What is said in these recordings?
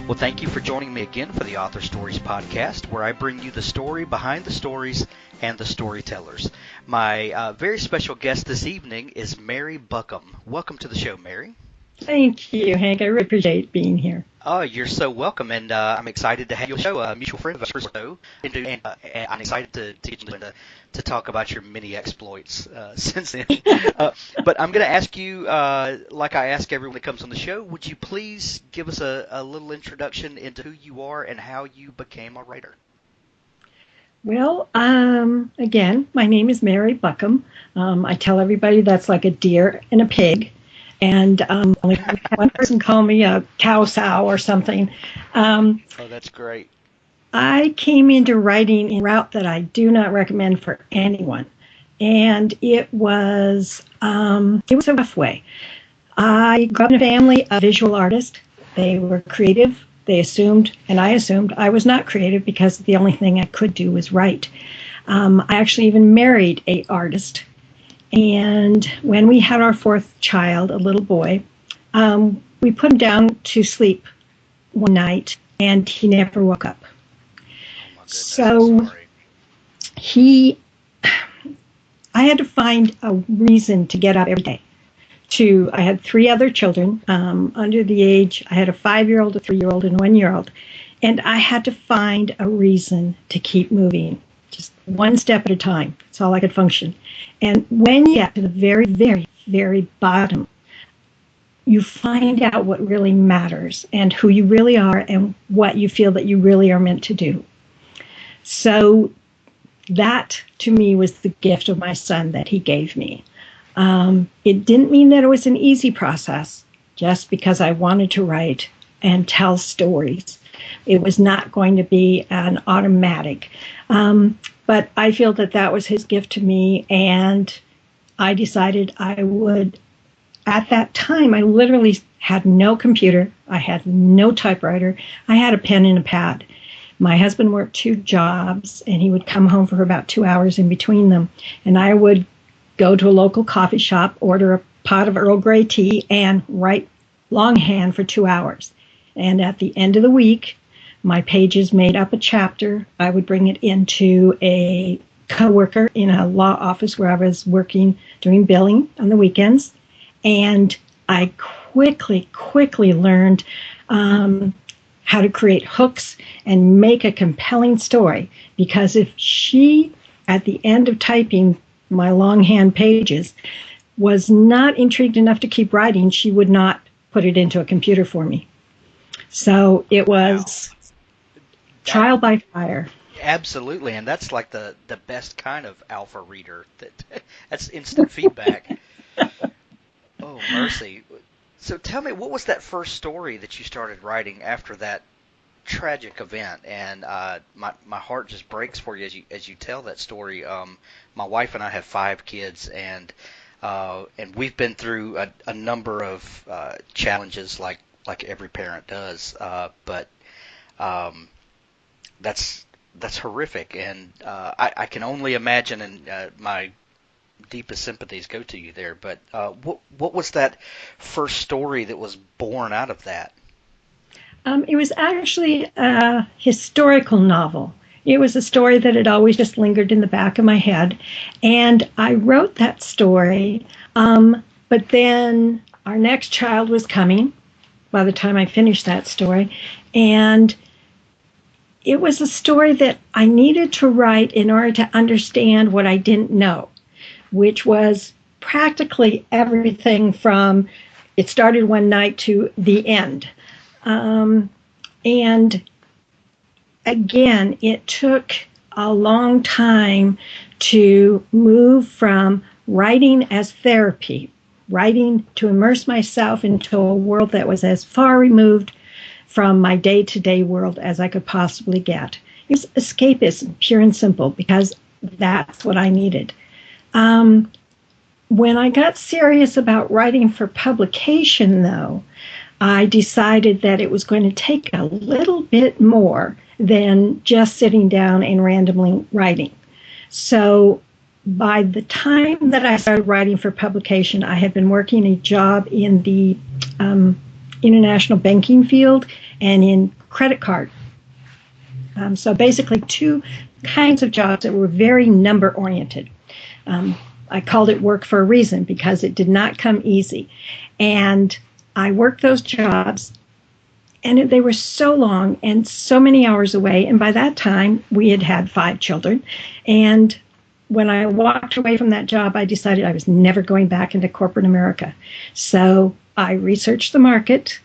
Well, thank you for joining me again for the Author Stories podcast, where I bring you the story behind the stories and the storytellers. My very special guest this evening is Mary Buckham. Welcome to the show, Mary. Thank you, Hank. I really appreciate being here. Oh, you're so welcome, and I'm excited to have you on the show, a mutual friend of ours, and I'm excited to talk about your many exploits since then. But I'm going to ask you, like I ask everyone that comes on the show, would you please give us a little introduction into who you are and how you became a writer? Well, again, my name is Mary Buckham. I tell everybody that's like a deer and a pig. And only one person called me a cow sow or something. Oh, that's great. I came into writing in a route that I do not recommend for anyone. And it was a rough way. I grew up in a family of visual artists. They were creative. They assumed, and I assumed, I was not creative because the only thing I could do was write. I actually even married an artist. And when we had our fourth child, a little boy, we put him down to sleep one night, and he never woke up. Oh, my so I had to find a reason to get up every day. I had three other children under the age. I had a 5-year-old, a 3-year-old, and a 1-year-old. And I had to find a reason to keep moving, just one step at a time. That's all I could function. And when you get to the very, very, very bottom, you find out what really matters and who you really are and what you feel that you really are meant to do. So that, to me, was the gift of my son that he gave me. It didn't mean that it was an easy process, just because I wanted to write and tell stories. It was not going to be an automatic. But I feel that that was his gift to me, and I decided I would. At that time, I literally had no computer. I had no typewriter. I had a pen and a pad. My husband worked 2 jobs, and he would come home for about 2 hours in between them. And I would go to a local coffee shop, order a pot of Earl Grey tea, and write longhand for 2 hours. And at the end of the week, my pages made up a chapter. I would bring it into a coworker in a law office where I was working, doing billing on the weekends. And I quickly learned how to create hooks and make a compelling story. Because if she, at the end of typing my longhand pages, was not intrigued enough to keep writing, she would not put it into a computer for me. So it was trial by fire. Absolutely, and that's like the best kind of alpha reader. That's instant feedback. Oh, mercy. So tell me, what was that first story that you started writing after that tragic event? And my heart just breaks for you as you tell that story. My wife and I have 5 kids, and we've been through a number of challenges like every parent does. But that's horrific, and I can only imagine, and my deepest sympathies go to you there. But what was that first story that was born out of that? It was actually a historical novel. It was a story that had always just lingered in the back of my head, and I wrote that story. But then our next child was coming by the time I finished that story, and it was a story that I needed to write in order to understand what I didn't know, which was practically everything from it started one night to the end. And again, it took a long time to move from writing as therapy, writing to immerse myself into a world that was as far removed from my day-to-day world as I could possibly get. It was escapism, pure and simple, because that's what I needed. When I got serious about writing for publication, though, I decided that it was going to take a little bit more than just sitting down and randomly writing. So by the time that I started writing for publication, I had been working a job in the international banking field, and in credit card. So basically, two kinds of jobs that were very number oriented. I called it work for a reason because it did not come easy. And I worked those jobs, and they were so long and so many hours away. And by that time, we had had 5 children. And when I walked away from that job, I decided I was never going back into corporate America. So I researched the market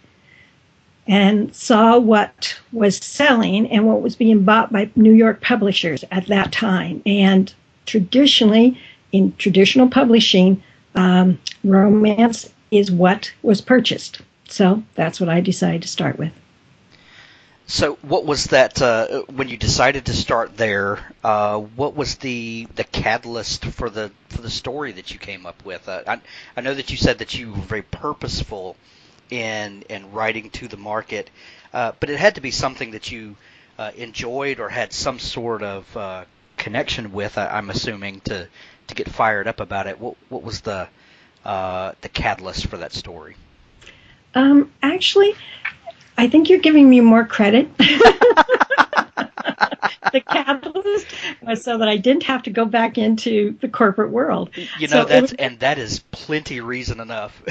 and saw what was selling and what was being bought by New York publishers at that time. And traditionally, in traditional publishing, romance is what was purchased. So that's what I decided to start with. So what was that, when you decided to start there, what was the catalyst for the story that you came up with? I know that you said that you were very purposeful in writing to the market, but it had to be something that you enjoyed or had some sort of connection with, I'm assuming, to get fired up about it. What was the catalyst for that story? Actually, I think you're giving me more credit. The catalyst was so that I didn't have to go back into the corporate world. That is plenty reason enough.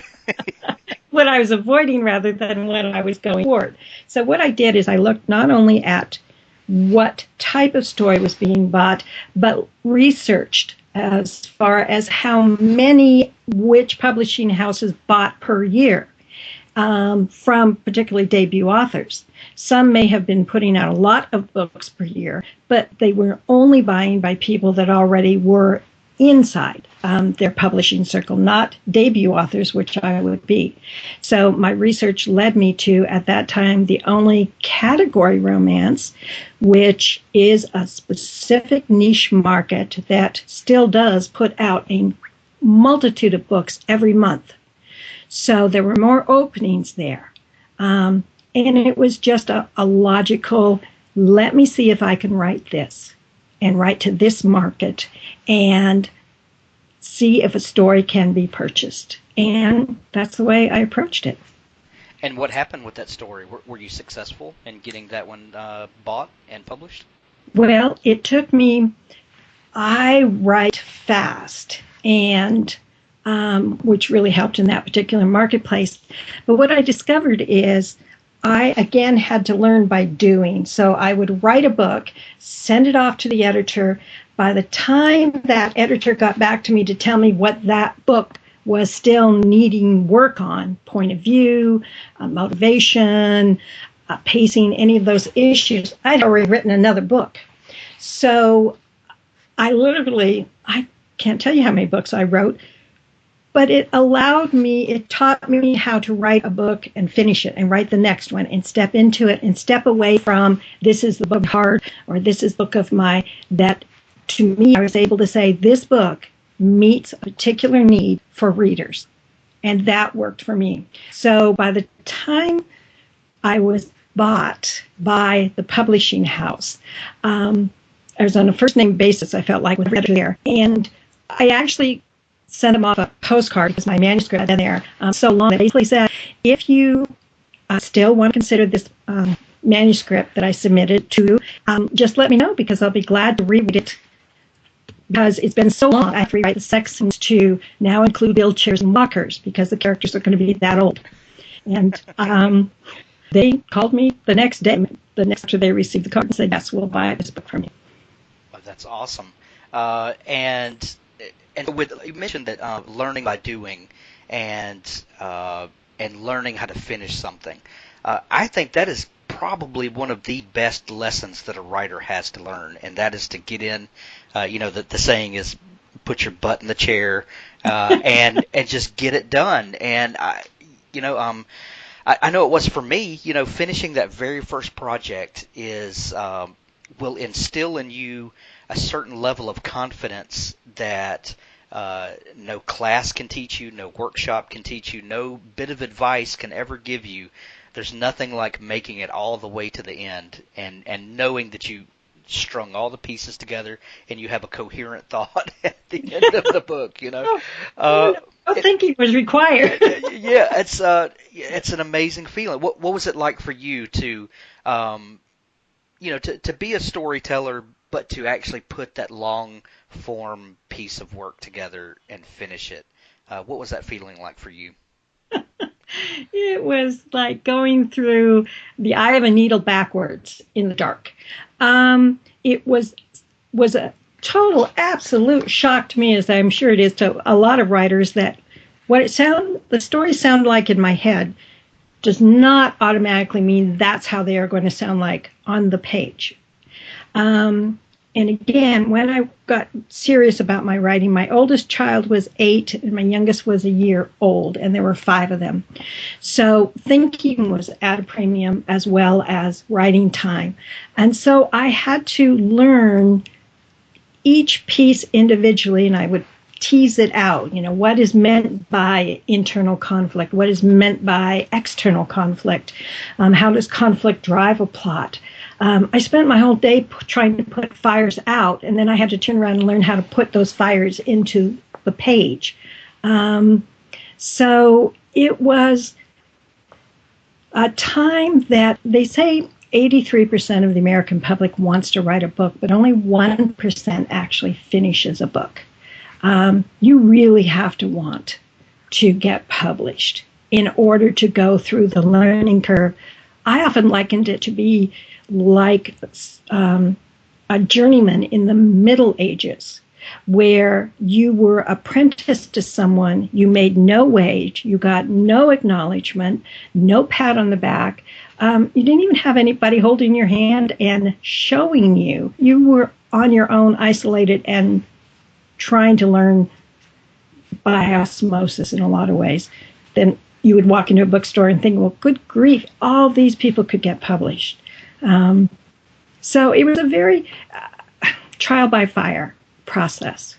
What I was avoiding rather than what I was going toward. So what I did is I looked not only at what type of story was being bought, but researched as far as how many which publishing houses bought per year. From particularly debut authors. Some may have been putting out a lot of books per year, but they were only buying by people that already were inside their publishing circle, not debut authors, which I would be. So my research led me to, at that time, the only category romance, which is a specific niche market that still does put out a multitude of books every month. So there were more openings there. And it was just a logical, let me see if I can write this and write to this market and see if a story can be purchased. And that's the way I approached it. And what happened with that story? Were you successful in getting that one bought and published? Well, it took me, I write fast, and which really helped in that particular marketplace. But what I discovered is I, again, had to learn by doing. So I would write a book, send it off to the editor. By the time that editor got back to me to tell me what that book was still needing work on, point of view, motivation, pacing, any of those issues, I'd already written another book. So I can't tell you how many books I wrote, but it taught me how to write a book and finish it and write the next one and step into it and step away from this is the book of heart or this is the book of that to me, I was able to say this book meets a particular need for readers. And that worked for me. So by the time I was bought by the publishing house, I was on a first name basis, I felt like, with the editor there. And I actually sent them off a postcard because my manuscript had been there so long that basically said, if you still want to consider this manuscript that I submitted to, just let me know because I'll be glad to reread it because it's been so long. I have to rewrite the sections to now include wheelchairs and walkers because the characters are going to be that old. And they called me the next day, the next after they received the card, and said, yes, we'll buy this book from you. Oh, that's awesome. And you mentioned that learning by doing and learning how to finish something. I think that is probably one of the best lessons that a writer has to learn, and that is to get in. The saying is, put your butt in the chair and just get it done. And I know it was for me. Finishing that very first project will instill in you a certain level of confidence that no class can teach you, no workshop can teach you, no bit of advice can ever give you. There's nothing like making it all the way to the end and knowing that you strung all the pieces together and you have a coherent thought at the end of the book, No thinking was required. Yeah, it's an amazing feeling. What was it like for you to to be a storyteller, but to actually put that long form piece of work together and finish it? What was that feeling like for you? It was like going through the eye of a needle backwards in the dark. It was a total absolute shock to me, as I'm sure it is to a lot of writers, that the stories sound like in my head does not automatically mean that's how they are going to sound like on the page. Um, and again, when I got serious about my writing, my oldest child was 8 and my youngest was a year old, and there were 5 of them. So thinking was at a premium as well as writing time. And so I had to learn each piece individually, and I would tease it out. What is meant by internal conflict? What is meant by external conflict? How does conflict drive a plot? I spent my whole day trying to put fires out, and then I had to turn around and learn how to put those fires into the page. So it was a time that they say 83% of the American public wants to write a book, but only 1% actually finishes a book. You really have to want to get published in order to go through the learning curve. I often likened it to be like a journeyman in the Middle Ages, where you were apprenticed to someone, you made no wage, you got no acknowledgement, no pat on the back. You didn't even have anybody holding your hand and showing you. You were on your own, isolated, and trying to learn by osmosis in a lot of ways. Then you would walk into a bookstore and think, well, good grief, all these people could get published. So it was a very trial by fire process.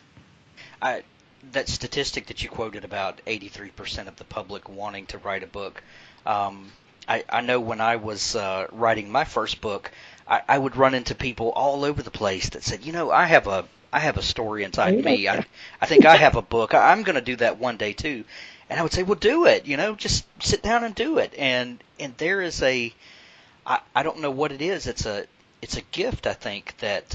I, that statistic that you quoted about 83% of the public wanting to write a book, I know when I was writing my first book, I would run into people all over the place that said, I have a story inside me. I think I have a book. I'm going to do that one day too. And I would say, well, do it. Just sit down and do it. And there is I don't know what it is. It's a gift, I think, that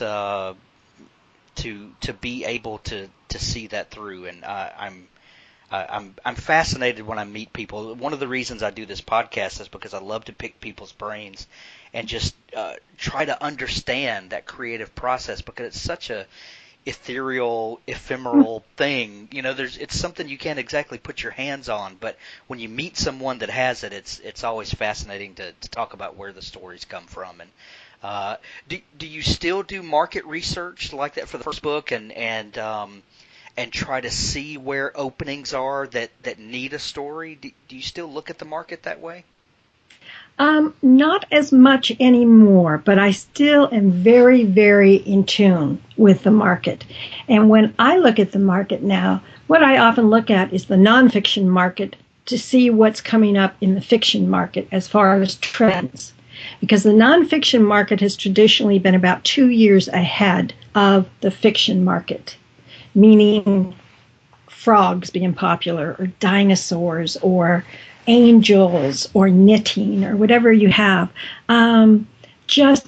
to be able to see that through. And I'm fascinated when I meet people. One of the reasons I do this podcast is because I love to pick people's brains and just try to understand that creative process, because it's such a ethereal, ephemeral thing. It's something you can't exactly put your hands on, but when you meet someone that has it, it's always fascinating to talk about where the stories come from. And do you still do market research like that for the first book, and try to see where openings are that need a story? Do you still look at the market that way? Not as much anymore, but I still am very, very in tune with the market. And when I look at the market now, what I often look at is the nonfiction market to see what's coming up in the fiction market as far as trends. Because the nonfiction market has traditionally been about 2 years ahead of the fiction market, meaning frogs being popular, or dinosaurs, or angels, or knitting, or whatever you have, just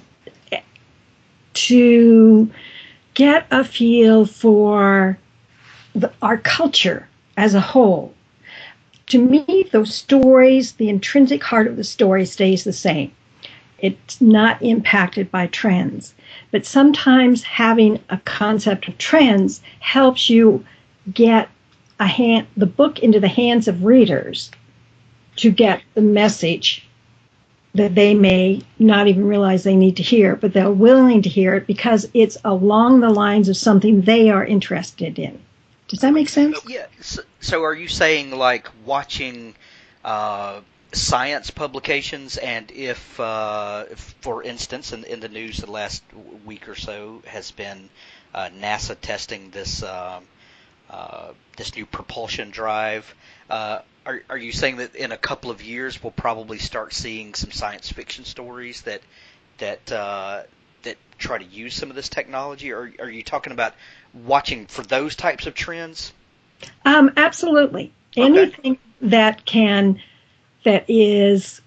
to get a feel for our culture as a whole. To me, those stories, the intrinsic heart of the story stays the same. It's not impacted by trends. But sometimes having a concept of trends helps you get the book into the hands of readers to get the message that they may not even realize they need to hear, but they're willing to hear it because it's along the lines of something they are interested in. Does that make sense? Yeah. So are you saying like watching science publications, and if for instance, in the news the last week or so has been NASA testing this new propulsion drive, are you saying that in a couple of years we'll probably start seeing some science fiction stories that try to use some of this technology? Or are you talking about watching for those types of trends? Absolutely. Okay. Anything that is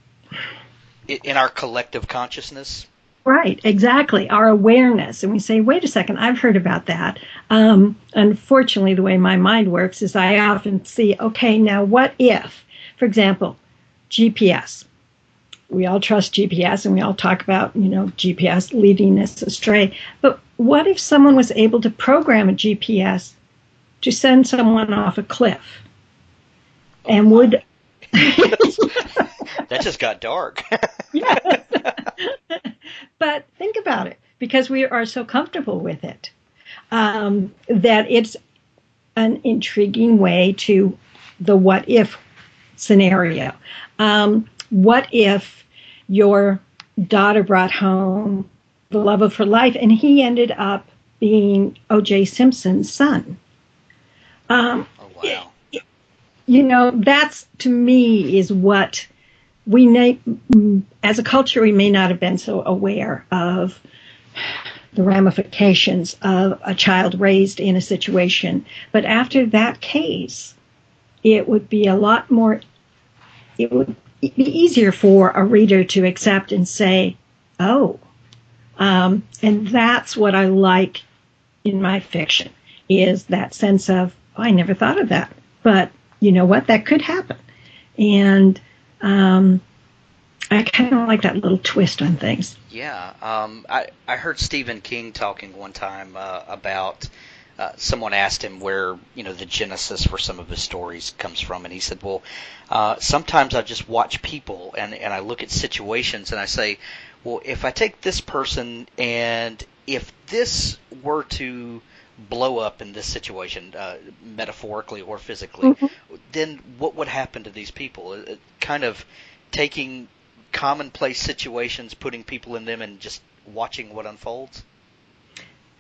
In our collective consciousness. right, exactly, our awareness. And we say, wait a second, I've heard about that. Unfortunately, the way my mind works is I often see, okay, now what if, for example, GPS. We all trust GPS and we all talk about, GPS leading us astray. But what if someone was able to program a GPS to send someone off a cliff? Oh And my. would That just got dark. yes. But think about it, because we are so comfortable with it, that it's an intriguing way to the what if scenario. What if your daughter brought home the love of her life and he ended up being O.J. Simpson's son? Um, Oh wow. that's to me is what we as a culture, we may not have been so aware of the ramifications of a child raised in a situation. But after that case, it would be a lot more, it would be easier for a reader to accept and say, oh, and that's what I like in my fiction, is that sense of, oh, I never thought of that. But you know what? That could happen. And I kind of like that little twist on things. Yeah. I heard Stephen King talking one time about someone asked him where the genesis for some of his stories comes from, and he said, "Well, sometimes I just watch people and I look at situations and I say, well, if I take this person and if this were to blow up in this situation, metaphorically or physically, Mm-hmm. then what would happen to these people?" Kind of taking commonplace situations, putting people in them, and just watching what unfolds.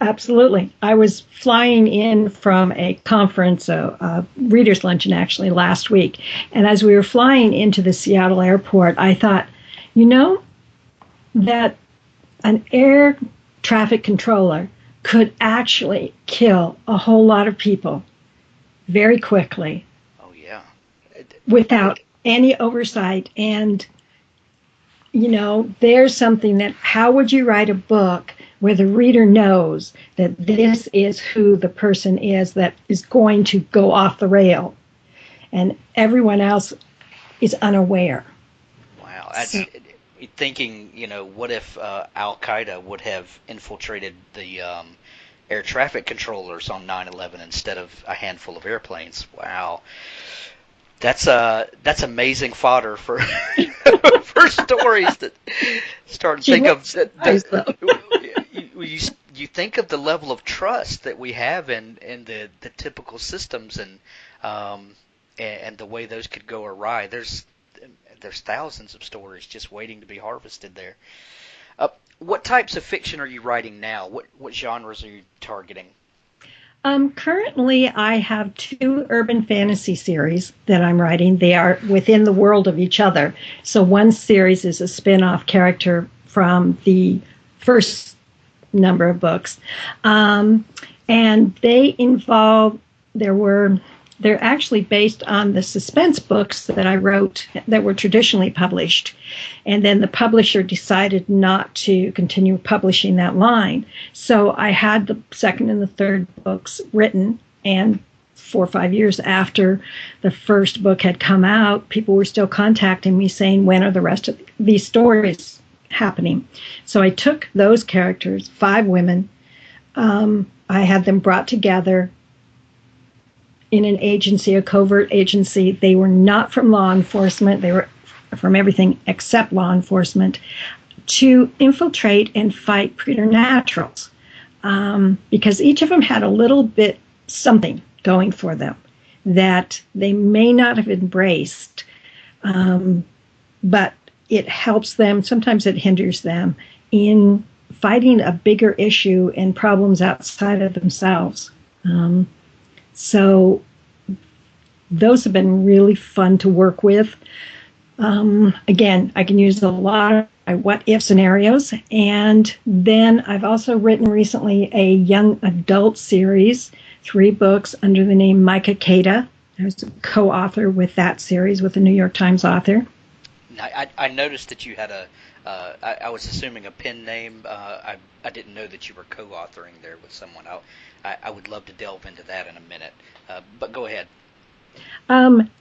Absolutely. I was flying in from a conference, a reader's luncheon actually, last week. And as we were flying into the Seattle airport, I thought, you know, that an air traffic controller could actually kill a whole lot of people very quickly Oh yeah. without any oversight. And, there's something that, how would you write a book where the reader knows that this is who the person is that is going to go off the rail and everyone else is unaware? Wow. So, That's thinking. What if Al Qaeda would have infiltrated the air traffic controllers on 9/11 instead of a handful of airplanes? Wow. That's amazing fodder for for stories that start to think of you think of the level of trust that we have in the typical systems and the way those could go awry. There's thousands of stories just waiting to be harvested there. What types of fiction are you writing now? What genres are you targeting? Currently, I have two urban fantasy series that I'm writing. They are within the world of each other. So one series is a spin-off character from the first number of books. And they involve, they're actually based on the suspense books that I wrote that were traditionally published. And then the publisher decided not to continue publishing that line. So I had the second and the third books written, and 4 or 5 years after the first book had come out, people were still contacting me saying, when are the rest of these stories happening? So I took those characters, 5 women, I had them brought together in an agency, a covert agency. They were not from law enforcement. They were from everything except law enforcement, to infiltrate and fight preternaturals, because each of them had a little bit something going for them that they may not have embraced, but it helps them. Sometimes it hinders them in fighting a bigger issue and problems outside of themselves. So those have been really fun to work with. Again, I can use a lot of what if scenarios. And then I've also written recently a young adult series 3 books under the name Micah Kata. I was a co-author with that series with a New York Times author. I noticed that you had I was assuming a pen name. I didn't know that you were co-authoring there with someone. I would love to delve into that in a minute, but go ahead.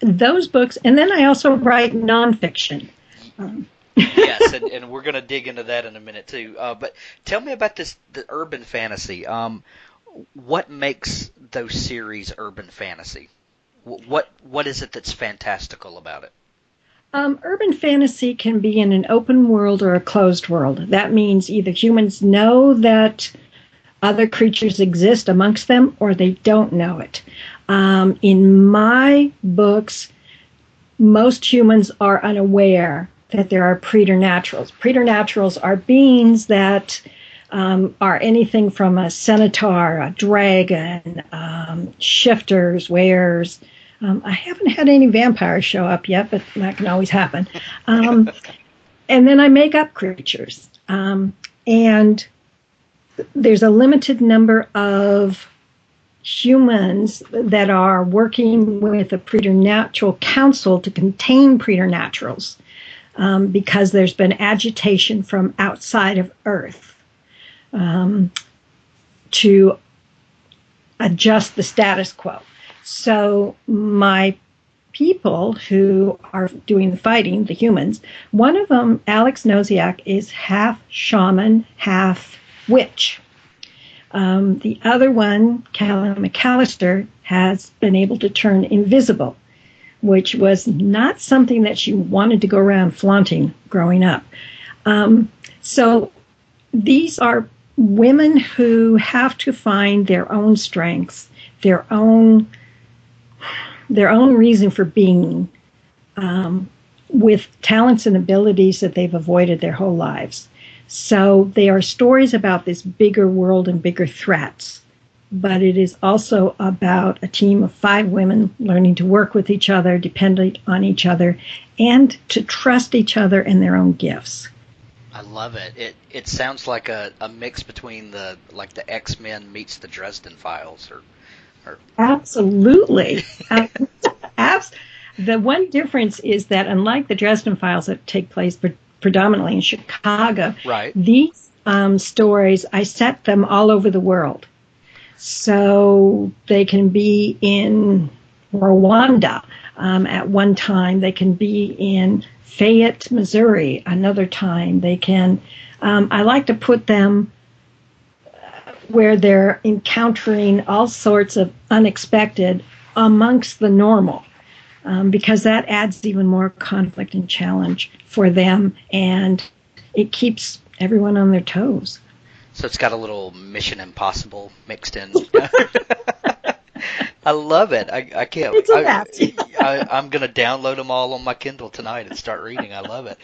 Those books, and then I also write nonfiction. Yes, and we're going to dig into that in a minute too. But tell me about the urban fantasy. What makes those series urban fantasy? What is it that's fantastical about it? Urban fantasy can be in an open world or a closed world. That means either humans know that other creatures exist amongst them or they don't know it. In my books, most humans are unaware that there are preternaturals. Preternaturals are beings that are anything from a centaur, a dragon, shifters, wares. I haven't had any vampires show up yet, but that can always happen. And then I make up creatures. And there's a limited number of humans that are working with a preternatural council to contain preternaturals because there's been agitation from outside of Earth to adjust the status quo. So my people who are doing the fighting, the humans, one of them, Alex Noziak, is half shaman, half witch. The other one, Callie McAllister, has been able to turn invisible, which was not something that she wanted to go around flaunting growing up. So these are women who have to find their own strengths, their own reason for being, with talents and abilities that they've avoided their whole lives. So they are stories about this bigger world and bigger threats, but it is also about a team of 5 women learning to work with each other, dependent on each other, and to trust each other and their own gifts. I love it. It sounds like a mix between the X-Men meets the Dresden Files, or Absolutely. The one difference is that unlike the Dresden Files that take place predominantly in Chicago, right, these stories, I set them all over the world. So they can be in Rwanda at one time. They can be in Fayette, Missouri another time. They can, I like to put them where they're encountering all sorts of unexpected amongst the normal, because that adds even more conflict and challenge for them, and it keeps everyone on their toes. So it's got a little Mission Impossible mixed in. I love it. I can't. I'm going to download them all on my Kindle tonight and start reading. I love it.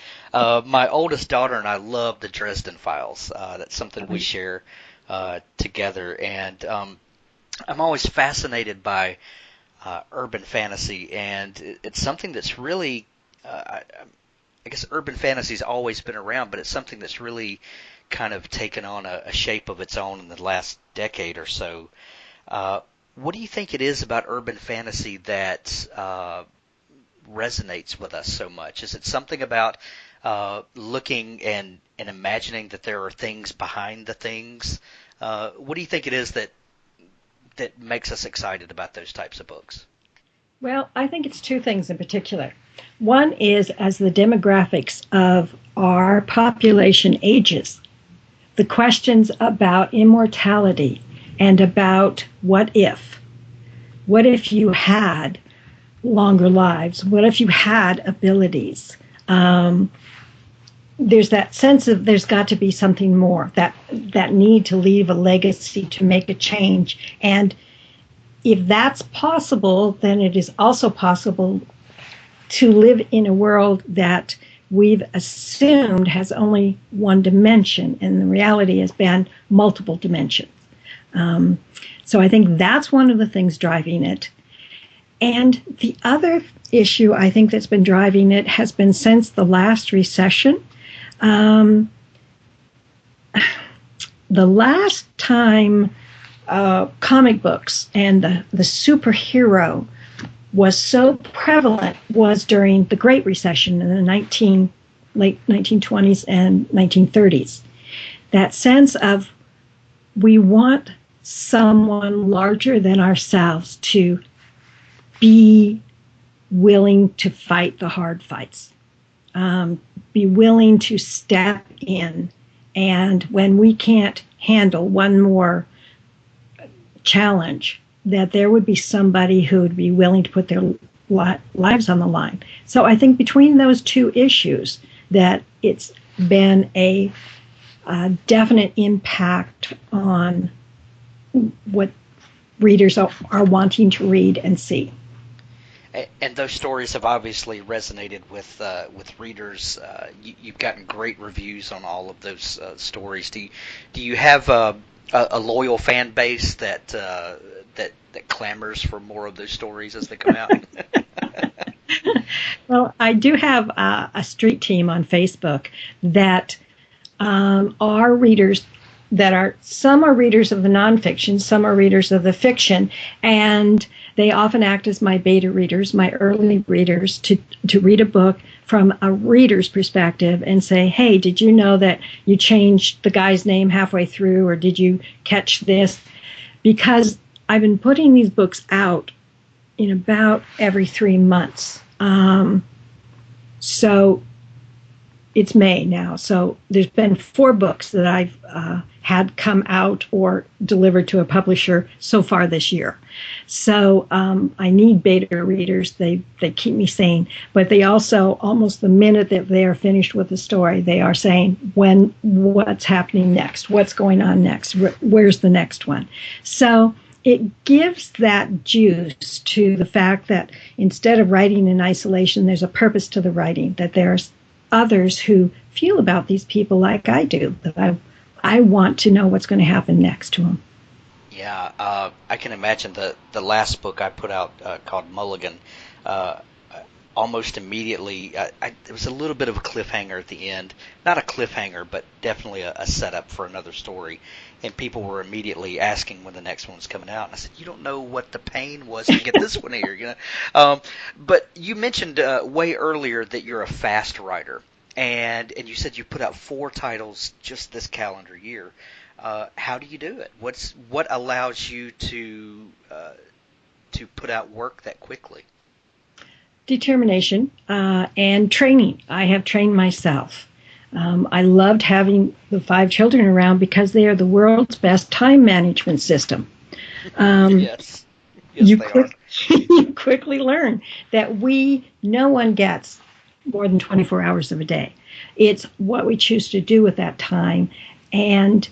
My oldest daughter and I love the Dresden Files. That's something we share together, and I'm always fascinated by urban fantasy, and it's something that's really, I guess urban fantasy's always been around, but it's something that's really kind of taken on a shape of its own in the last decade or so. What do you think it is about urban fantasy that resonates with us so much? Is it something about looking and imagining that there are things behind the things? What do you think it is that makes us excited about those types of books? Well, I think it's 2 things in particular. One is, as the demographics of our population ages, the questions about immortality and about what if you had longer lives, what if you had abilities. There's that sense of there's got to be something more, that need to leave a legacy, to make a change. And if that's possible, then it is also possible to live in a world that we've assumed has only one dimension, and the reality has been multiple dimensions. So I think that's one of the things driving it. And the other issue I think that's been driving it has been since the last recession. The last time comic books and the superhero was so prevalent was during the Great Recession in the late 1920s and 1930s. That sense of we want someone larger than ourselves to be willing to fight the hard fights, be willing to step in, and when we can't handle one more challenge, that there would be somebody who would be willing to put their lives on the line. So I think between those two issues, that it's been a definite impact on what readers are wanting to read and see. And those stories have obviously resonated with readers. You've gotten great reviews on all of those stories. Do you have a loyal fan base that clamors for more of those stories as they come out? Well, I do have a street team on Facebook that are readers some are readers of the nonfiction, some are readers of the fiction, and they often act as my beta readers, my early readers, to read a book from a reader's perspective and say, hey, did you know that you changed the guy's name halfway through, or did you catch this? Because I've been putting these books out in about every 3 months. So it's May now. So there's been 4 books that I've had come out or delivered to a publisher so far this year. So I need beta readers. They keep me sane. But they also, almost the minute that they are finished with the story, they are saying, what's happening next? What's going on next? Where's the next one? So it gives that juice to the fact that instead of writing in isolation, there's a purpose to the writing, that there's others who feel about these people like I do, that I want to know what's going to happen next to them. Yeah, I can imagine the last book I put out called Mulligan. Almost immediately, it was a little bit of a cliffhanger at the end. Not a cliffhanger, but definitely a setup for another story. And people were immediately asking when the next one was coming out. And I said, you don't know what the pain was to get this one here, you know. But you mentioned way earlier that you're a fast writer, and you said you put out 4 titles just this calendar year. How do you do it? What allows you to put out work that quickly? Determination and training. I have trained myself. I loved having the 5 children around because they are the world's best time management system. Yes, you they are. You quickly learn that no one gets more than 24 hours of a day. It's what we choose to do with that time. And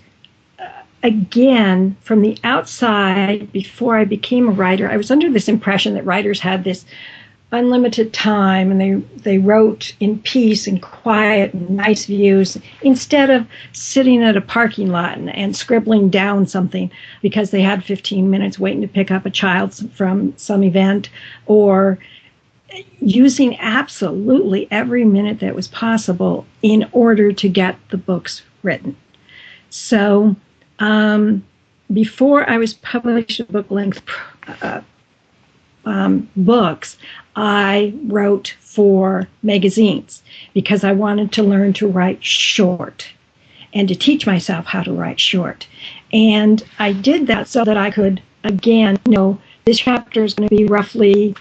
again, from the outside, before I became a writer, I was under this impression that writers had this unlimited time, and they wrote in peace and quiet and nice views, instead of sitting at a parking lot and scribbling down something because they had 15 minutes waiting to pick up a child from some event, or using absolutely every minute that was possible in order to get the books written. So before I was published in book-length books, I wrote for magazines because I wanted to learn to write short and to teach myself how to write short. And I did that so that I could, again, this chapter is going to be roughly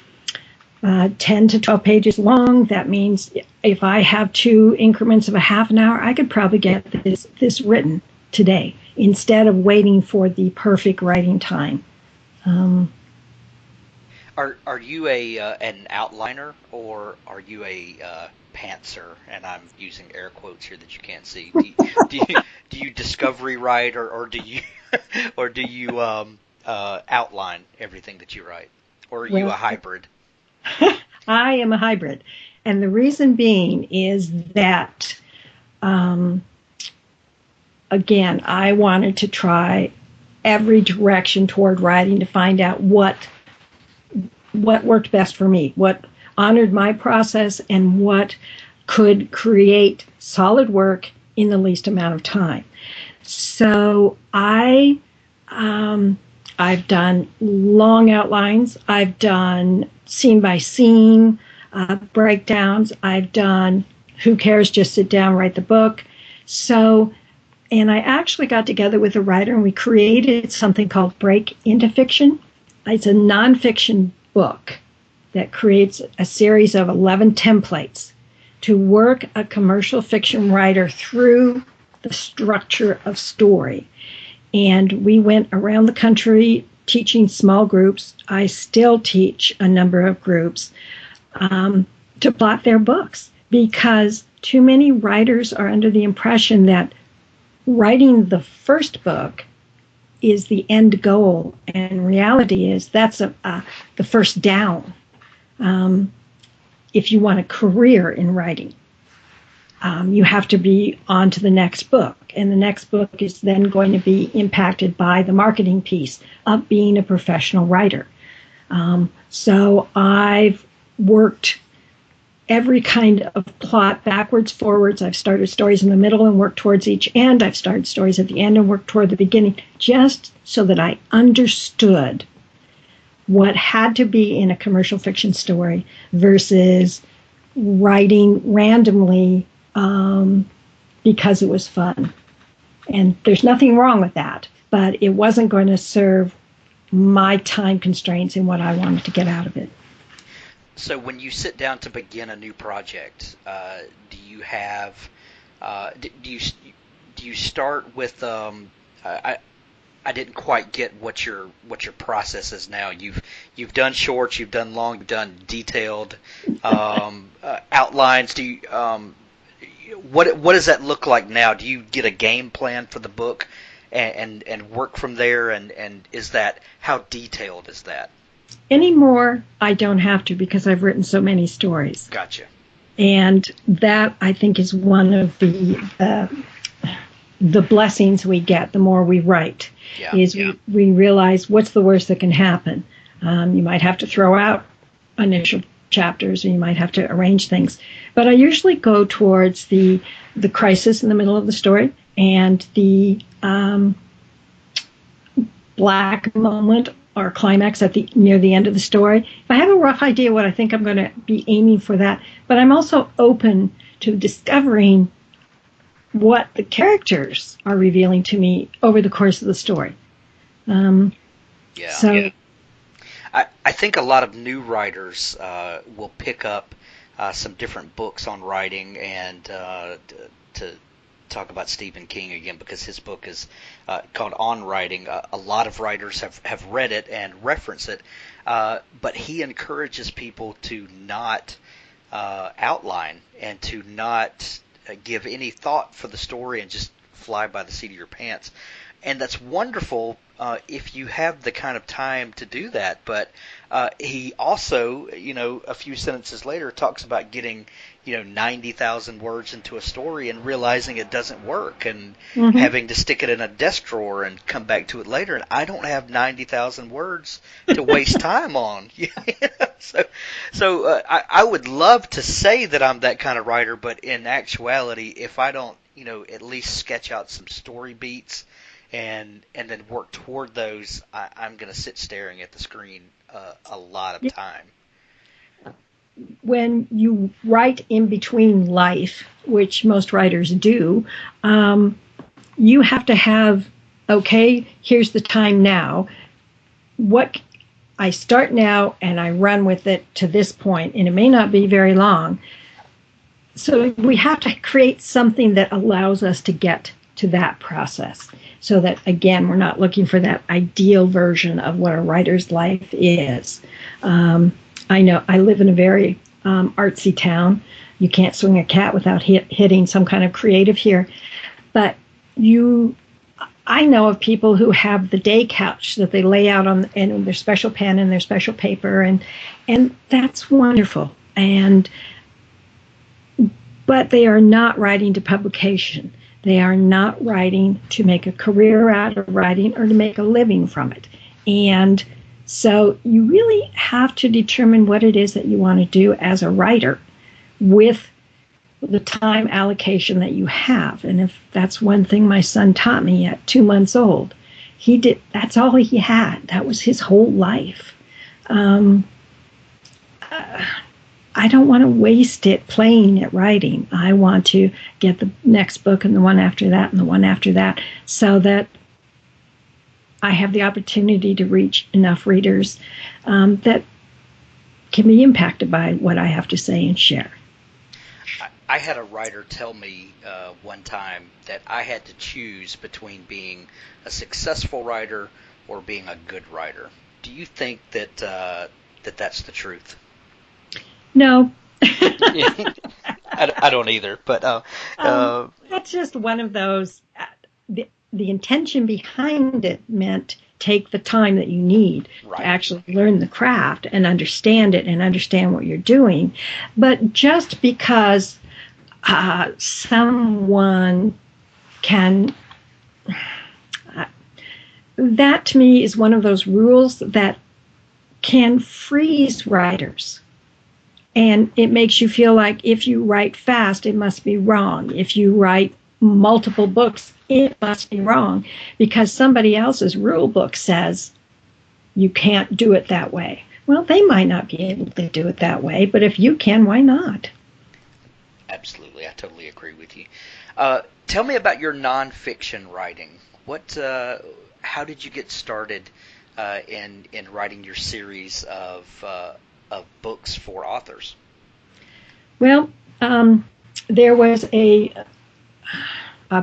10 to 12 pages long. That means if I have 2 increments of a half an hour, I could probably get this written today instead of waiting for the perfect writing time. Are you an outliner, or are you a pantser? And I'm using air quotes here that you can't see. Do you discovery write, or do you outline everything that you write, or are you a hybrid? I am a hybrid, and the reason being is that again, I wanted to try every direction toward writing to find out what worked best for me, what honored my process, and what could create solid work in the least amount of time. So I I've done long outlines. I've done scene by scene breakdowns. I've done who cares, just sit down, write the book. So, and I actually got together with a writer and we created something called Break Into Fiction. It's a nonfiction book that creates a series of 11 templates to work a commercial fiction writer through the structure of story. And we went around the country teaching small groups. I still teach a number of groups to plot their books because too many writers are under the impression that writing the first book is the end goal. And reality is that's the first down if you want a career in writing. You have to be on to the next book. And the next book is then going to be impacted by the marketing piece of being a professional writer. So I've worked every kind of plot backwards, forwards. I've started stories in the middle and worked towards each end. I've started stories at the end and worked toward the beginning, just so that I understood what had to be in a commercial fiction story versus writing randomly because it was fun. And there's nothing wrong with that, but it wasn't going to serve my time constraints and what I wanted to get out of it. So when you sit down to begin a new project, do you have do you start with I didn't quite get what your process is now. You've done shorts, you've done long, you've done detailed outlines. Do you what does that look like now? Do you get a game plan for the book and work from there? And is that, how detailed is that? Anymore, I don't have to because I've written so many stories. Gotcha. And that, I think, is one of the blessings we get the more we write. Yeah, is yeah. We realize what's the worst that can happen. You might have to throw out initial chapters, or you might have to arrange things. But I usually go towards the crisis in the middle of the story and the black moment or climax at near the end of the story. If I have a rough idea what I think I'm going to be aiming for that, but I'm also open to discovering what the characters are revealing to me over the course of the story. I think a lot of new writers will pick up some different books on writing, and to talk about Stephen King again, because his book is called On Writing. A lot of writers have read it and reference it, but he encourages people to not outline and to not give any thought for the story and just fly by the seat of your pants. And that's wonderful if you have the kind of time to do that. But he also, a few sentences later talks about getting, 90,000 words into a story and realizing it doesn't work and having to stick it in a desk drawer and come back to it later. And I don't have 90,000 words to waste time on. So I would love to say that I'm that kind of writer, but in actuality, if I don't, at least sketch out some story beats and then work toward those, I'm going to sit staring at the screen a lot of time. When you write in between life, which most writers do, you have to have, okay, here's the time now. What I start now and I run with it to this point, and it may not be very long. So we have to create something that allows us to get to that process, so that, again, we're not looking for that ideal version of what a writer's life is. I know I live in a very artsy town. You can't swing a cat without hitting some kind of creative here. But I know of people who have the day couch that they lay out on and their special pen and their special paper, and that's wonderful. But they are not writing to publication. They are not writing to make a career out of writing or to make a living from it. And so you really have to determine what it is that you want to do as a writer with the time allocation that you have. And if that's one thing my son taught me at 2 months old, he did. That's all he had. That was his whole life. Um, I don't want to waste it playing at writing. I want to get the next book and the one after that and the one after that, so that I have the opportunity to reach enough readers that can be impacted by what I have to say and share. I had a writer tell me one time that I had to choose between being a successful writer or being a good writer. Do you think that that's the truth? No. I don't either, but that's just one of those. The intention behind it meant take the time that you need right. to actually learn the craft and understand it and understand what you're doing. But just because someone can, that to me is one of those rules that can freeze writers. And it makes you feel like if you write fast, it must be wrong. If you write multiple books, it must be wrong because somebody else's rule book says you can't do it that way. Well, they might not be able to do it that way, but if you can, why not? Absolutely. I totally agree with you. Tell me about your nonfiction writing. How did you get started in writing your series of books for authors? Well, there was a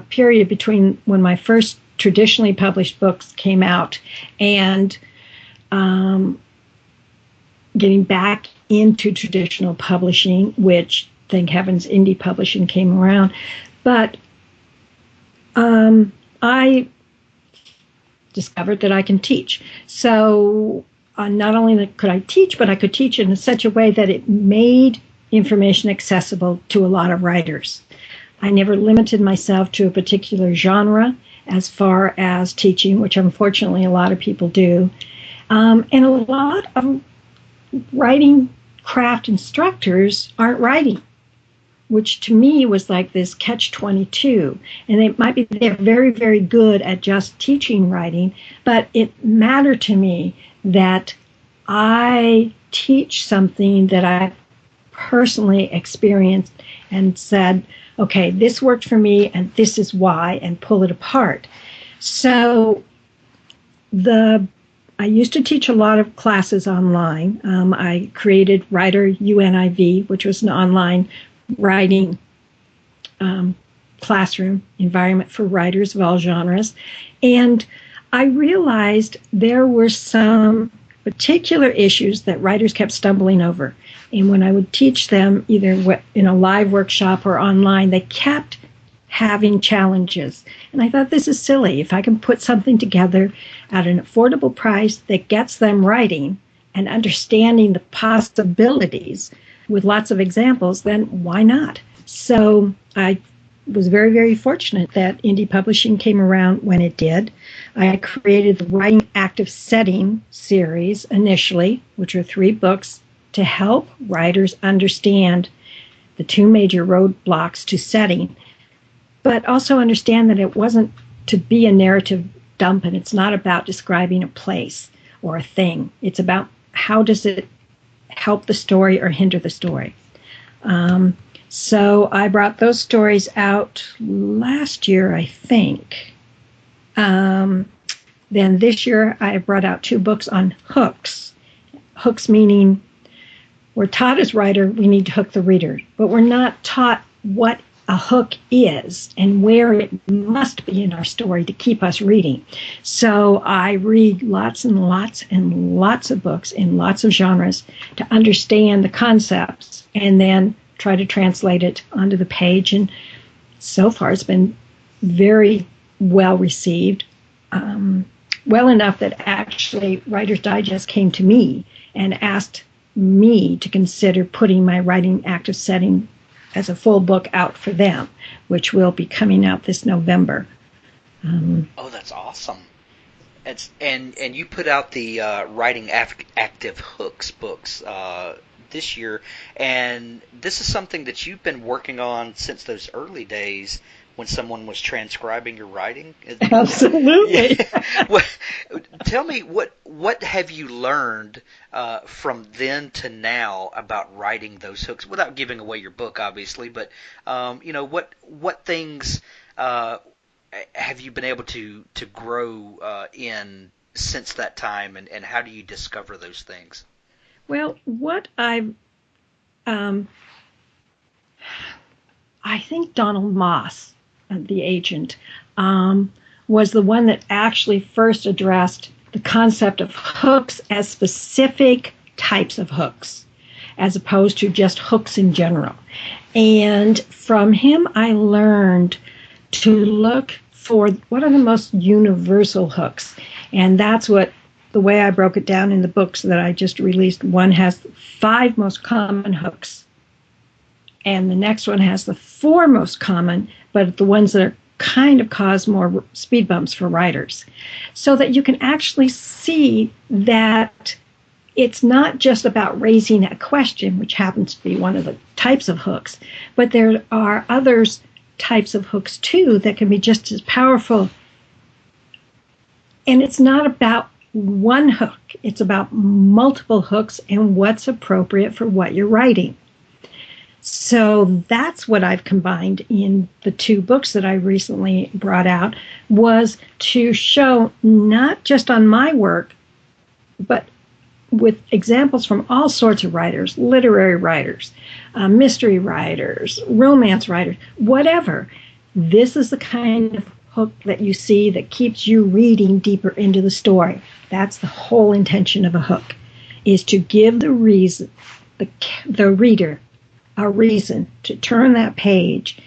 period between when my first traditionally published books came out and getting back into traditional publishing, which, thank heavens, indie publishing came around. But I discovered that I can teach. So not only could I teach, but I could teach in such a way that it made information accessible to a lot of writers. I never limited myself to a particular genre as far as teaching, which unfortunately a lot of people do. And a lot of writing craft instructors aren't writing, which to me was like this catch-22. And they're very, very good at just teaching writing, but it mattered to me that I teach something that I personally experienced and said, okay, this worked for me and this is why, and pull it apart. So I used to teach a lot of classes online. I created Writer UNIV, which was an online writing classroom environment for writers of all genres. And I realized there were some particular issues that writers kept stumbling over. And when I would teach them, either in a live workshop or online, they kept having challenges. And I thought, this is silly. If I can put something together at an affordable price that gets them writing and understanding the possibilities with lots of examples, then why not? So I was very, very fortunate that indie publishing came around when it did. I created the Writing Active Setting series initially, which are 3 books to help writers understand the 2 major roadblocks to setting, but also understand that it wasn't to be a narrative dump, and it's not about describing a place or a thing. It's about how does it help the story or hinder the story. So I brought those stories out last year, I think. Then this year I brought out 2 books on hooks. Hooks meaning we're taught as writer we need to hook the reader, but we're not taught what a hook is and where it must be in our story to keep us reading. So I read lots and lots and lots of books in lots of genres to understand the concepts and then try to translate it onto the page. And so far it's been very well received, well enough that actually Writer's Digest came to me and asked me to consider putting my Writing Active Setting as a full book out for them, which will be coming out this November. Oh, that's awesome. And you put out the Writing Active Hooks books this year, and this is something that you've been working on since those early days when someone was transcribing your writing? Absolutely. Yeah. Well, tell me, what have you learned from then to now about writing those hooks, without giving away your book, obviously, but what things have you been able to grow in since that time, and how do you discover those things? Well, what um, I think Donald Moss, the agent, was the one that actually first addressed the concept of hooks as specific types of hooks, as opposed to just hooks in general. And from him, I learned to look for what are the most universal hooks. And that's what the way I broke it down in the books that I just released. One has the 5 most common hooks, and the next one has the 4 most common, but the ones that are kind of cause more speed bumps for writers, so that you can actually see that it's not just about raising a question, which happens to be one of the types of hooks, but there are others types of hooks too that can be just as powerful. And it's not about one hook, it's about multiple hooks and what's appropriate for what you're writing. So that's what I've combined in the 2 books that I recently brought out, was to show not just on my work, but with examples from all sorts of writers, literary writers, mystery writers, romance writers, whatever. This is the kind of hook that you see that keeps you reading deeper into the story. That's the whole intention of a hook, is to give the reader a reason to turn that page,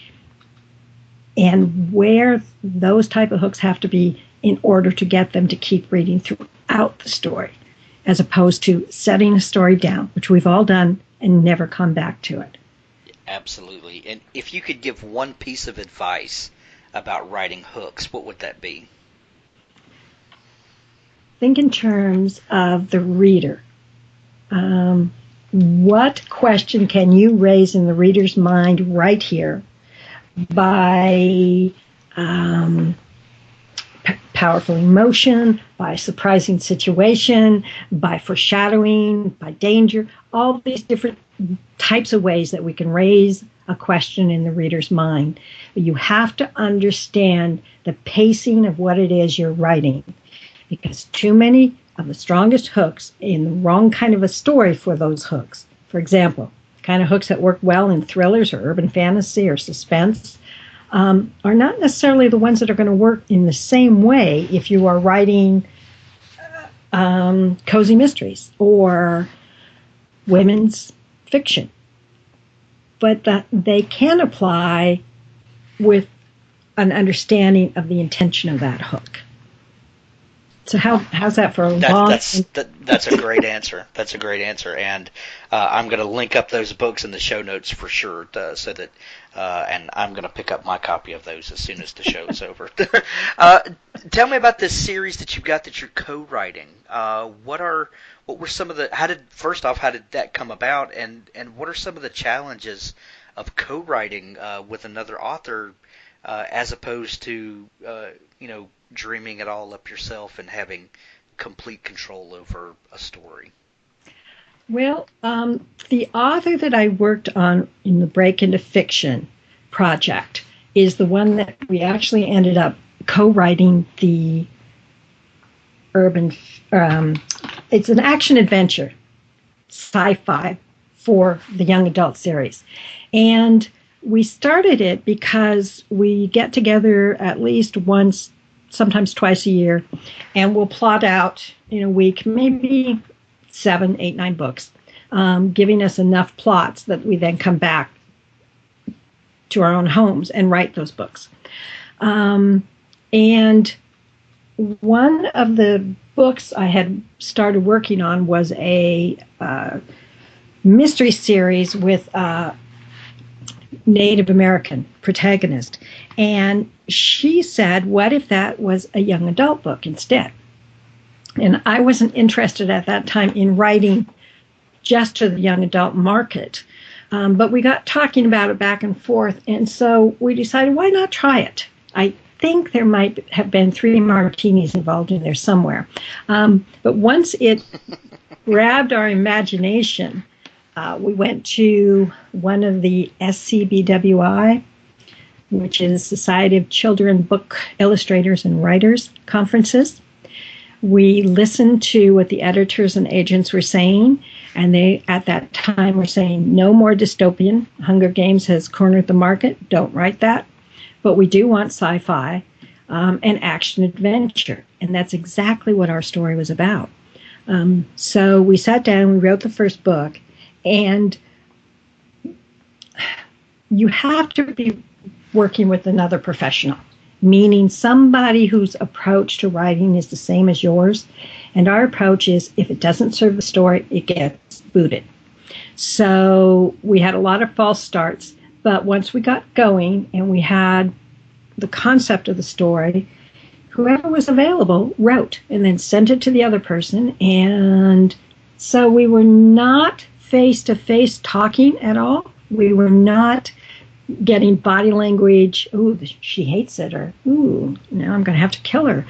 and where those type of hooks have to be in order to get them to keep reading throughout the story, as opposed to setting a story down, which we've all done, and never come back to it. Absolutely. And if you could give one piece of advice about writing hooks, what would that be? Think in terms of the reader. What question can you raise in the reader's mind right here by powerful emotion, by surprising situation, by foreshadowing, by danger, all these different types of ways that we can raise a question in the reader's mind. But you have to understand the pacing of what it is you're writing, because too many of the strongest hooks in the wrong kind of a story for those hooks. For example, the kind of hooks that work well in thrillers or urban fantasy or suspense are not necessarily the ones that are going to work in the same way if you are writing cozy mysteries or women's fiction. But that they can apply with an understanding of the intention of that hook. So how's that for a long? That's a great answer. That's a great answer, and I'm going to link up those books in the show notes for sure, so that and I'm going to pick up my copy of those as soon as the show is over. Tell me about this series that you've got that you're co-writing. What were some of the? How did that come about, and what are some of the challenges of co-writing with another author as opposed to dreaming it all up yourself and having complete control over a story? Well, the author that I worked on in the Break Into Fiction project is the one that we actually ended up co-writing the urban. It's an action adventure, sci-fi for the young adult series, and we started it because we get together at least once, sometimes twice a year, and we'll plot out in a week, maybe 7, 8, 9 books, giving us enough plots that we then come back to our own homes and write those books. And one of the books I had started working on was a mystery series with Native American protagonist. And she said, what if that was a young adult book instead? And I wasn't interested at that time in writing just to the young adult market. But we got talking about it back and forth, and so we decided, why not try it? I think there might have been 3 martinis involved in there somewhere. But once it grabbed our imagination, we went to one of the SCBWI, which is Society of Children Book Illustrators and Writers conferences. We listened to what the editors and agents were saying, and they, at that time, were saying, no more dystopian. Hunger Games has cornered the market. Don't write that. But we do want sci-fi and action-adventure. And that's exactly what our story was about. So we sat down, we wrote the first book, and you have to be working with another professional, meaning somebody whose approach to writing is the same as yours. And our approach is, if it doesn't serve the story, it gets booted. So we had a lot of false starts, but once we got going and we had the concept of the story, whoever was available wrote and then sent it to the other person. And so we were not face-to-face talking at all. We were not getting body language, ooh, she hates it, or ooh, now I'm going to have to kill her.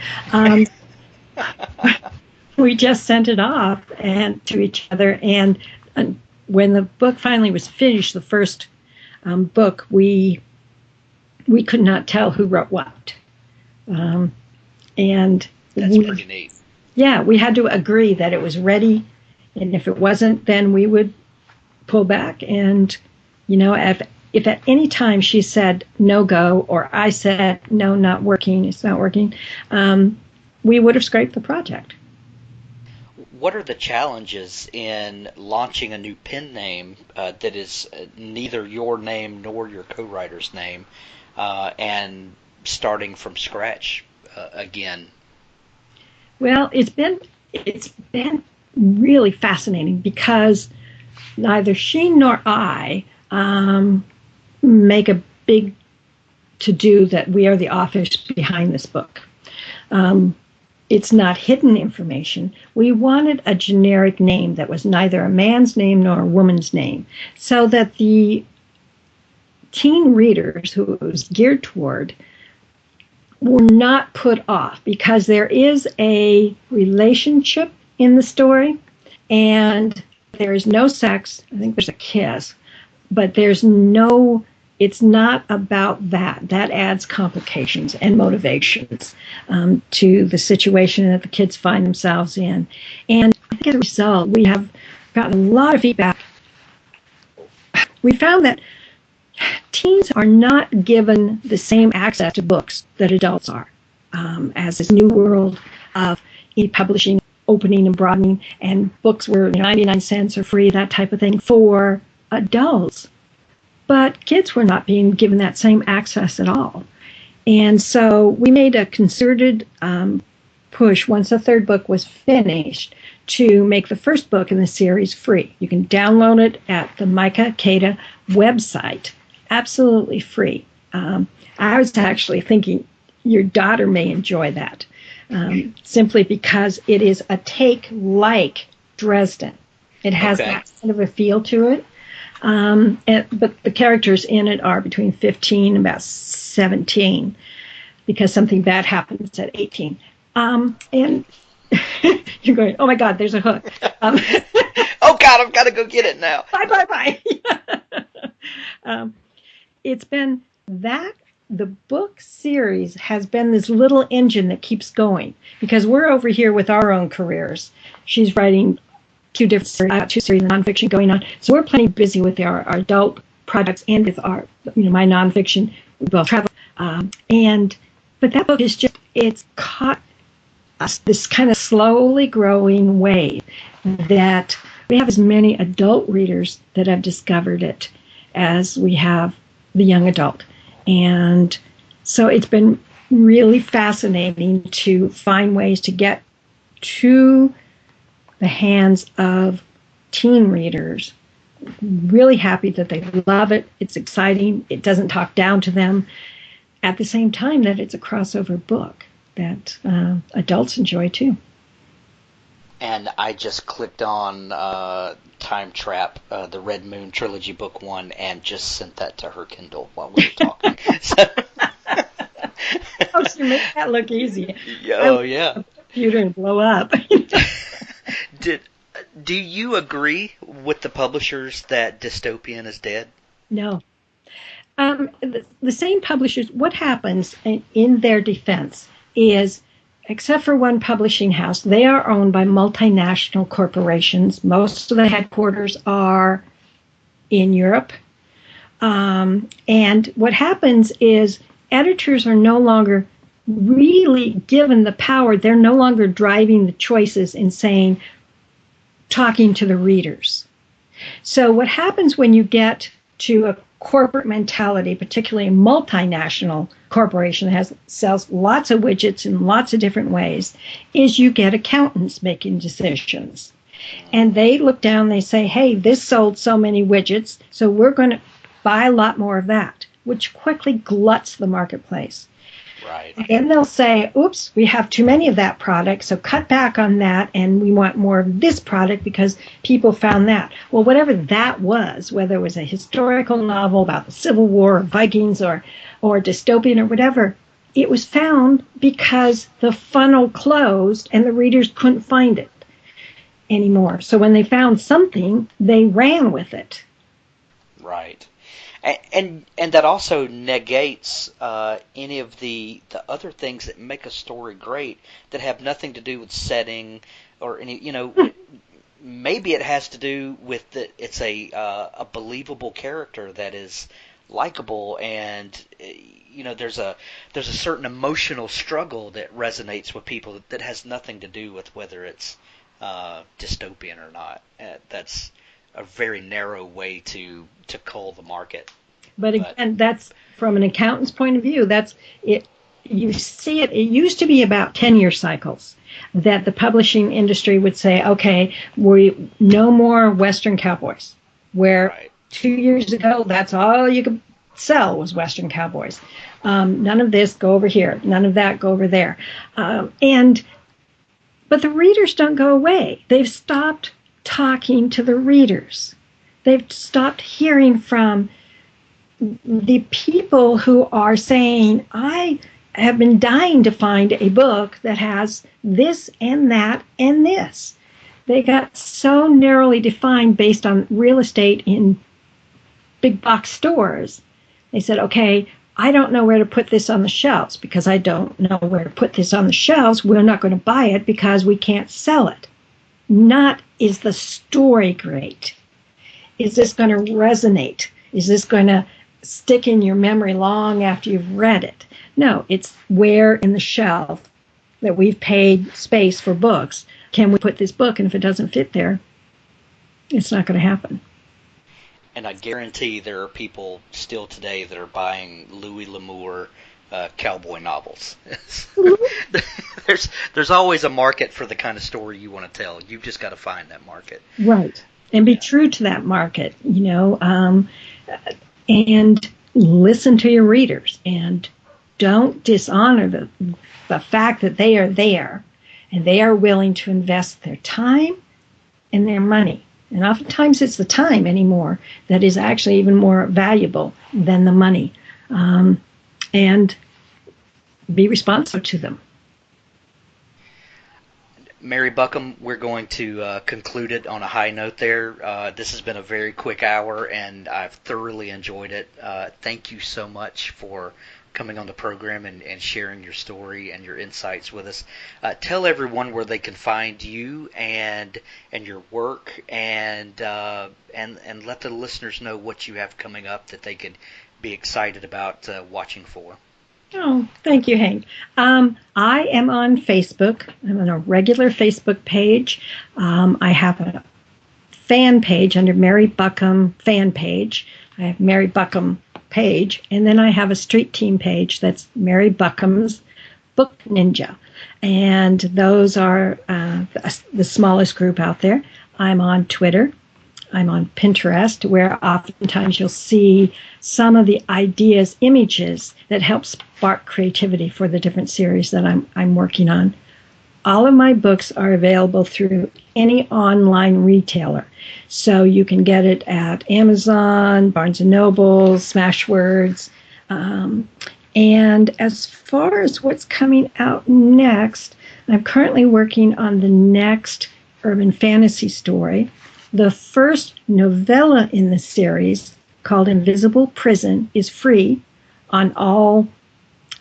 We just sent it off and to each other. And when the book finally was finished, the first book, we could not tell who wrote what. And that's pretty neat. Yeah, we had to agree that it was ready. And if it wasn't, then we would pull back. And, you know, if at any time she said no go, or I said no, not working, it's not working, we would have scraped the project. What are the challenges in launching a new pen name that is neither your name nor your co-writer's name, and starting from scratch again? Well, it's been really fascinating because neither she nor I make a big to-do that we are the authors behind this book. It's not hidden information. We wanted a generic name that was neither a man's name nor a woman's name, so that the teen readers who it was geared toward were not put off, because there is a relationship in the story, and there is no sex. I think there's a kiss, but it's not about that. That adds complications and motivations to the situation that the kids find themselves in. And I think as a result, we have gotten a lot of feedback. We found that teens are not given the same access to books that adults are, as this new world of e-publishing opening and broadening, and books were 99 cents or free, that type of thing for adults. But kids were not being given that same access at all. And so we made a concerted push once the third book was finished to make the first book in the series free. You can download it at the Micah Cada website, absolutely free. I was actually thinking your daughter may enjoy that, simply because it is a take like Dresden. It has that kind of a feel to it. But the characters in it are between 15 and about 17, because something bad happens at 18. And you're going, oh my God, there's a hook. Oh God, I've got to go get it now. Bye. It's been that, the book series has been this little engine that keeps going, because we're over here with our own careers. She's writing two series of nonfiction going on. So we're plenty busy with our adult projects and with our, my nonfiction. We both travel. But that book is just, it's caught us this kind of slowly growing wave that we have as many adult readers that have discovered it as we have the young adult. And so it's been really fascinating to find ways to get to the hands of teen readers. Really happy that they love it. It's exciting. It doesn't talk down to them. At the same time that it's a crossover book that adults enjoy too. and I just clicked on Time Trap, the Red Moon Trilogy Book 1, and just sent that to her Kindle while we were talking. So, Oh, she made that look easy. oh, yeah. The computer and blow up. Did Do you agree with the publishers that dystopian is dead? No. The same publishers, what happens in their defense is, except for one publishing house, they are owned by multinational corporations. Most of the headquarters are in Europe. And what happens is editors are no longer really given the power. They're no longer driving the choices and saying, talking to the readers. So what happens when you get to a corporate mentality, particularly a multinational corporation that sells lots of widgets in lots of different ways, is you get accountants making decisions. And they look down, they say, hey, this sold so many widgets, so we're going to buy a lot more of that, which quickly gluts the marketplace. Right. And then they'll say, oops, we have too many of that product, so cut back on that, and we want more of this product because people found that. Well, whatever that was, whether it was a historical novel about the Civil War or Vikings or dystopian or whatever, it was found because the funnel closed and the readers couldn't find it anymore. So when they found something, they ran with it. Right. And that also negates any of the other things that make a story great that have nothing to do with setting or any, maybe it has to do with that it's a believable character that is likable, and there's a certain emotional struggle that resonates with people that has nothing to do with whether it's dystopian or not. That's a very narrow way to cull the market. But again, that's from an accountant's point of view. That's it. You see it. It used to be about 10-year cycles that the publishing industry would say, okay, we no more Western cowboys. Where Right. 2 years ago, that's all you could sell was Western cowboys. None of this, go over here. None of that, go over there. But the readers don't go away. They've stopped talking to the readers. They've stopped hearing from the people who are saying, I have been dying to find a book that has this and that and this. They got so narrowly defined based on real estate in big box stores. They said, okay, I don't know where to put this on the shelves because I don't know where to put this on the shelves. We're not going to buy it because we can't sell it. Not, is the story great? Is this going to resonate? Is this going to stick in your memory long after you've read it? No, it's where in the shelf that we've paid space for books can we put this book, and if it doesn't fit there, it's not going to happen. And I guarantee there are people still today that are buying Louis L'Amour cowboy novels. There's always a market for the kind of story you want to tell. You've just got to find that market. Right. And be true to that market, and listen to your readers, and don't dishonor the fact that they are there and they are willing to invest their time and their money. And oftentimes it's the time anymore that is actually even more valuable than the money. And be responsive to them. Mary Buckham, we're going to conclude it on a high note there. This has been a very quick hour, and I've thoroughly enjoyed it. Thank you so much for coming on the program and sharing your story and your insights with us. Tell everyone where they can find you and your work, and let the listeners know what you have coming up that they could be excited about watching for. Oh, thank you, Hank. I am on Facebook. I'm on a regular Facebook page. I have a fan page under Mary Buckham fan page. I have Mary Buckham page, and then I have a street team page that's Mary Buckham's Book Ninja. And those are the smallest group out there. I'm on Twitter. I'm on Pinterest, where oftentimes you'll see some of the ideas, images that help spark creativity for the different series that I'm working on. all of my books are available through any online retailer. So you can get it at Amazon, Barnes & Noble, Smashwords. And as far as what's coming out next, I'm currently working on the next urban fantasy story. The first novella in the series, called Invisible Prison, is free on all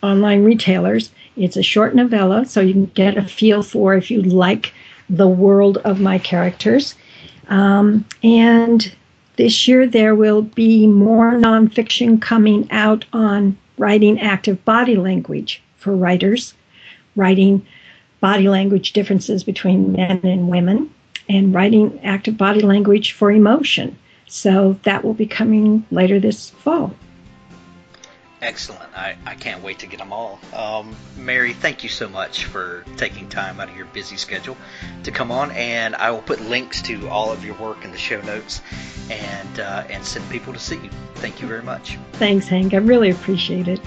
online retailers. It's a short novella, so you can get a feel for if you like the world of my characters. And this year there will be more nonfiction coming out on writing active body language for writers, writing body language differences between men and women, and writing active body language for emotion. So that will be coming later this fall. Excellent. I can't wait to get them all. Mary, thank you so much for taking time out of your busy schedule to come on, and I will put links to all of your work in the show notes and send people to see you. Thank you very much. Thanks, Hank. I really appreciate it.